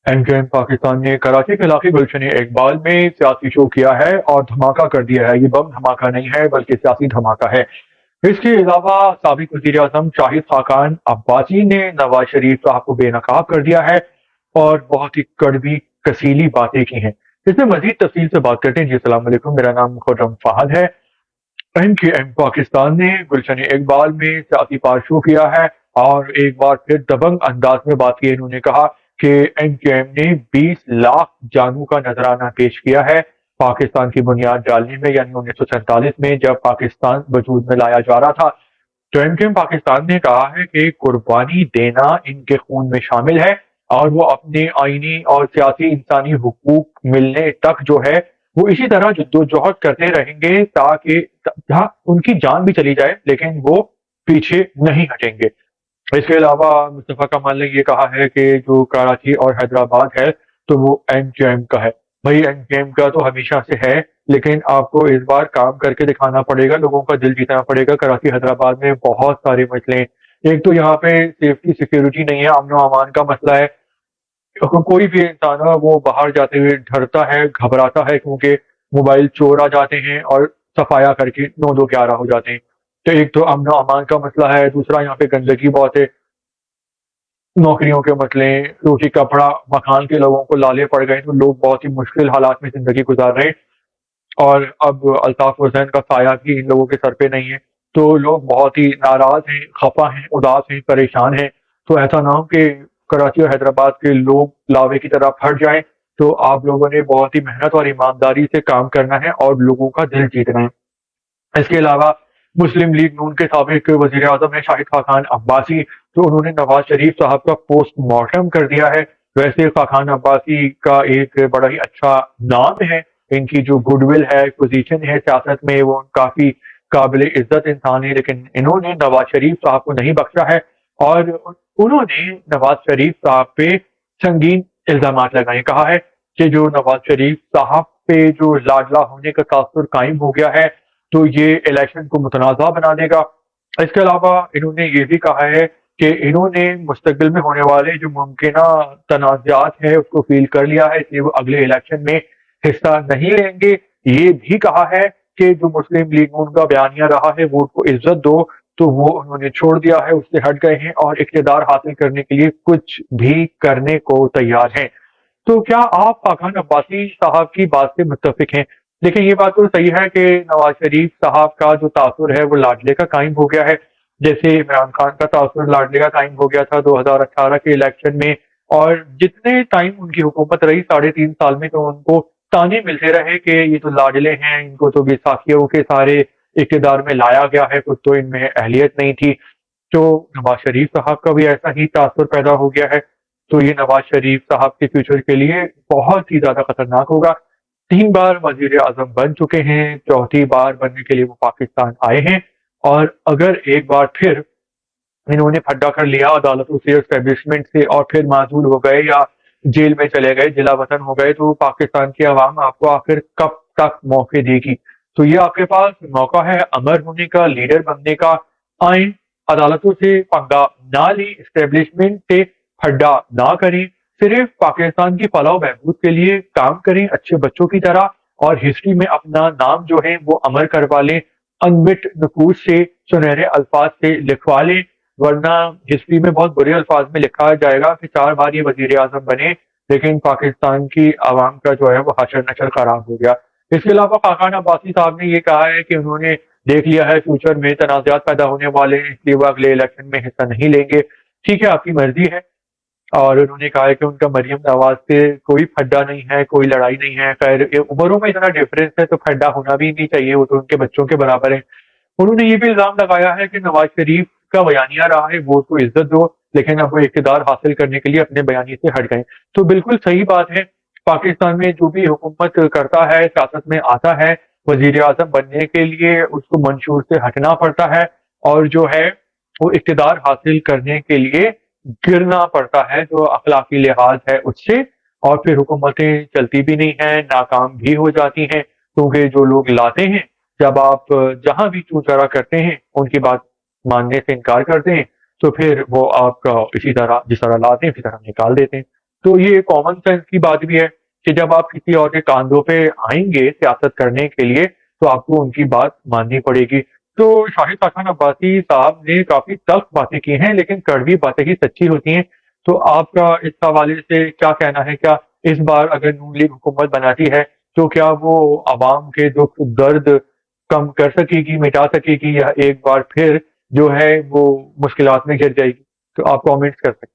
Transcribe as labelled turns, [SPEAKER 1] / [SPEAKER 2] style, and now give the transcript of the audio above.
[SPEAKER 1] MKM Pakistan نے کراچی کے علاقے گلشن اقبال میں سیاسی شو کیا ہے اور دھماکہ کر دیا ہے۔ یہ بم دھماکہ نہیں ہے بلکہ سیاسی دھماکہ ہے۔ اس کے علاوہ سابق وزیر اعظم شاہد خاقان عباسی نے نواز شریف صاحب کو بے نقاب کر دیا ہے اور بہت ہی کڑوی کسیلی باتیں کی ہیں۔ اس میں مزید تفصیل سے بات کرتے ہیں۔ جی السلام علیکم، میرا نام خرم فہد ہے۔ MKM پاکستان نے گلشن اقبال میں سیاسی پار شو کیا ہے اور ایک بار پھر دبنگ انداز میں بات کی۔ انہوں نے کہا کہ MKM نے 20 لاکھ جانوں کا نذرانہ پیش کیا ہے پاکستان کی بنیاد ڈالنے میں، یعنی 1947 میں جب پاکستان وجود میں لایا جا رہا تھا۔ تو MKM پاکستان نے کہا ہے کہ قربانی دینا ان کے خون میں شامل ہے اور وہ اپنے آئینی اور سیاسی انسانی حقوق ملنے تک جو ہے وہ اسی طرح جدوجہد کرتے رہیں گے تاکہ جہاں ان کی جان بھی چلی جائے لیکن وہ پیچھے نہیں ہٹیں گے۔ اس کے علاوہ مصطفیٰ کمال نے یہ کہا ہے کہ جو کراچی اور حیدرآباد ہے تو وہ MKM کا ہے۔ بھائی MKM کا تو ہمیشہ سے ہے لیکن آپ کو اس بار کام کر کے دکھانا پڑے گا، لوگوں کا دل جیتنا پڑے گا۔ کراچی حیدرآباد میں بہت سارے مسئلے ہیں۔ ایک تو یہاں پہ سیفٹی سیکیورٹی نہیں ہے، امن و امان کا مسئلہ ہے۔ کوئی بھی انسان ہے وہ باہر جاتے ہوئے ڈرتا ہے، گھبراتا ہے کیونکہ موبائل چور آ جاتے ہیں اور صفایا کر کے 9 2 11 ہو جاتے ہیں۔ تو ایک تو امن و امان کا مسئلہ ہے، دوسرا یہاں پہ گندگی بہت ہے، نوکریوں کے مسئلے، روٹی کپڑا مکان کے لوگوں کو لالے پڑ گئے، تو لوگ بہت ہی مشکل حالات میں زندگی گزار رہے ہیں۔ اور اب الطاف حسین کا سایہ بھی ان لوگوں کے سر پہ نہیں ہے، تو لوگ بہت ہی ناراض ہیں، خفا ہیں، اداس ہیں، پریشان ہیں۔ تو ایسا نہ ہو کہ کراچی اور حیدرآباد کے لوگ لاوے کی طرح پھٹ جائیں، تو آپ لوگوں نے بہت ہی محنت اور ایمانداری سے کام کرنا ہے اور لوگوں کا دل جیتنا ہے۔ اس کے علاوہ مسلم لیگ نون کے سابق وزیر اعظم ہیں شاہد خاقان عباسی، تو انہوں نے نواز شریف صاحب کا پوسٹ مارٹم کر دیا ہے۔ ویسے خاقان عباسی کا ایک بڑا ہی اچھا نام ہے، ان کی جو گڈ ول ہے، پوزیشن ہے سیاست میں، وہ کافی قابل عزت انسان ہے، لیکن انہوں نے نواز شریف صاحب کو نہیں بخشا ہے اور انہوں نے نواز شریف صاحب پہ سنگین الزامات لگائے۔ کہا ہے کہ جو نواز شریف صاحب پہ جو لاڈلا ہونے کا تاثر قائم ہو گیا ہے تو یہ الیکشن کو متنازع بنا دے گا۔ اس کے علاوہ انہوں نے یہ بھی کہا ہے کہ انہوں نے مستقبل میں ہونے والے جو ممکنہ تنازعات ہیں اس کو فیل کر لیا ہے، اس لیے وہ اگلے الیکشن میں حصہ نہیں لیں گے۔ یہ بھی کہا ہے کہ جو مسلم لیگ ان کا بیانیہ رہا ہے ووٹ کو عزت دو، تو وہ انہوں نے چھوڑ دیا ہے، اس سے ہٹ گئے ہیں اور اقتدار حاصل کرنے کے لیے کچھ بھی کرنے کو تیار ہیں۔ تو کیا آپ خاقان عباسی صاحب کی بات سے متفق ہیں؟ لیکن یہ بات تو صحیح ہے کہ نواز شریف صاحب کا جو تاثر ہے وہ لاڈلے کا قائم ہو گیا ہے، جیسے عمران خان کا تاثر لاڈلے کا قائم ہو گیا تھا 2018 کے الیکشن میں، اور جتنے ٹائم ان کی حکومت رہی 3.5 سال میں، تو ان کو تانے ملتے رہے کہ یہ تو لاڈلے ہیں، ان کو تو بیساکھیوں کے سارے اقتدار میں لایا گیا ہے، کچھ تو ان میں اہلیت نہیں تھی۔ تو نواز شریف صاحب کا بھی ایسا ہی تاثر پیدا ہو گیا ہے، تو یہ نواز شریف صاحب کے فیوچر کے لیے بہت ہی زیادہ خطرناک ہوگا۔ 3 بار وزیر اعظم بن چکے ہیں، چوتھی بار بننے کے لیے وہ پاکستان آئے ہیں، اور اگر ایک بار پھر انہوں نے پھڈا کر لیا عدالتوں سے، اسٹیبلشمنٹ سے، اور پھر معزول ہو گئے یا جیل میں چلے گئے، جلا وطن ہو گئے، تو پاکستان کی عوام آپ کو آخر کب تک موقع دے گی؟ تو یہ آپ کے پاس موقع ہے امر ہونے کا، لیڈر بننے کا۔ آئیں، عدالتوں سے پنگا نہ لیں، اسٹیبلشمنٹ سے پھڈا نہ کریں، صرف پاکستان کی فلاح و بہبود کے لیے کام کریں اچھے بچوں کی طرح، اور ہسٹری میں اپنا نام جو ہے وہ امر کروا لیں، انمٹ نقوش سے، سنہرے الفاظ سے لکھوا لیں، ورنہ ہسٹری میں بہت برے الفاظ میں لکھا جائے گا کہ 4 بار یہ وزیر اعظم بنے لیکن پاکستان کی عوام کا جو ہے وہ حشر نشر خراب ہو گیا۔ اس کے علاوہ خاقان عباسی صاحب نے یہ کہا ہے کہ انہوں نے دیکھ لیا ہے فیوچر میں تنازعات پیدا ہونے والے ہیں، اس لیے وہ اگلے الیکشن میں حصہ نہیں لیں گے۔ ٹھیک ہے، آپ کی مرضی ہے۔ اور انہوں نے کہا ہے کہ ان کا مریم نواز سے کوئی پھڈا نہیں ہے، کوئی لڑائی نہیں ہے، خیر عمروں میں اتنا ڈفرینس ہے تو پھڈا ہونا بھی نہیں چاہیے، وہ تو ان کے بچوں کے برابر ہیں۔ انہوں نے یہ بھی الزام لگایا ہے کہ نواز شریف کا بیانیہ رہا ہے ووٹ کو عزت دو، لیکن اب وہ اقتدار حاصل کرنے کے لیے اپنے بیانیے سے ہٹ گئے۔ تو بالکل صحیح بات ہے، پاکستان میں جو بھی حکومت کرتا ہے، سیاست میں آتا ہے، وزیر اعظم بننے کے لیے اس کو منشور سے ہٹنا پڑتا ہے، اور جو ہے وہ اقتدار حاصل کرنے کے لیے گرنا پڑتا ہے جو اخلاقی لحاظ ہے اس سے، اور پھر حکومتیں چلتی بھی نہیں ہیں، ناکام بھی ہو جاتی ہیں، کیونکہ جو لوگ لاتے ہیں، جب آپ جہاں بھی چوں چرا کرتے ہیں ان کی بات ماننے سے انکار کرتے ہیں، تو پھر وہ آپ کا اسی طرح جس طرح لاتے ہیں اسی طرح نکال دیتے ہیں۔ تو یہ کامن سینس کی بات بھی ہے کہ جب آپ کسی اور کے کاندھوں پہ آئیں گے سیاست کرنے کے لیے تو آپ کو ان کی بات ماننی پڑے گی۔ تو شاہد خاقان عباسی صاحب نے کافی سخت باتیں کی ہیں لیکن کڑوی باتیں ہی سچی ہوتی ہیں۔ تو آپ کا اس حوالے سے کیا کہنا ہے؟ کیا اس بار اگر نون لیگ حکومت بناتی ہے تو کیا وہ عوام کے دکھ درد کم کر سکے گی، مٹا سکے گی، یا ایک بار پھر جو ہے وہ مشکلات میں گر جائے گی؟ تو آپ کامنٹس کر سکتے ہیں۔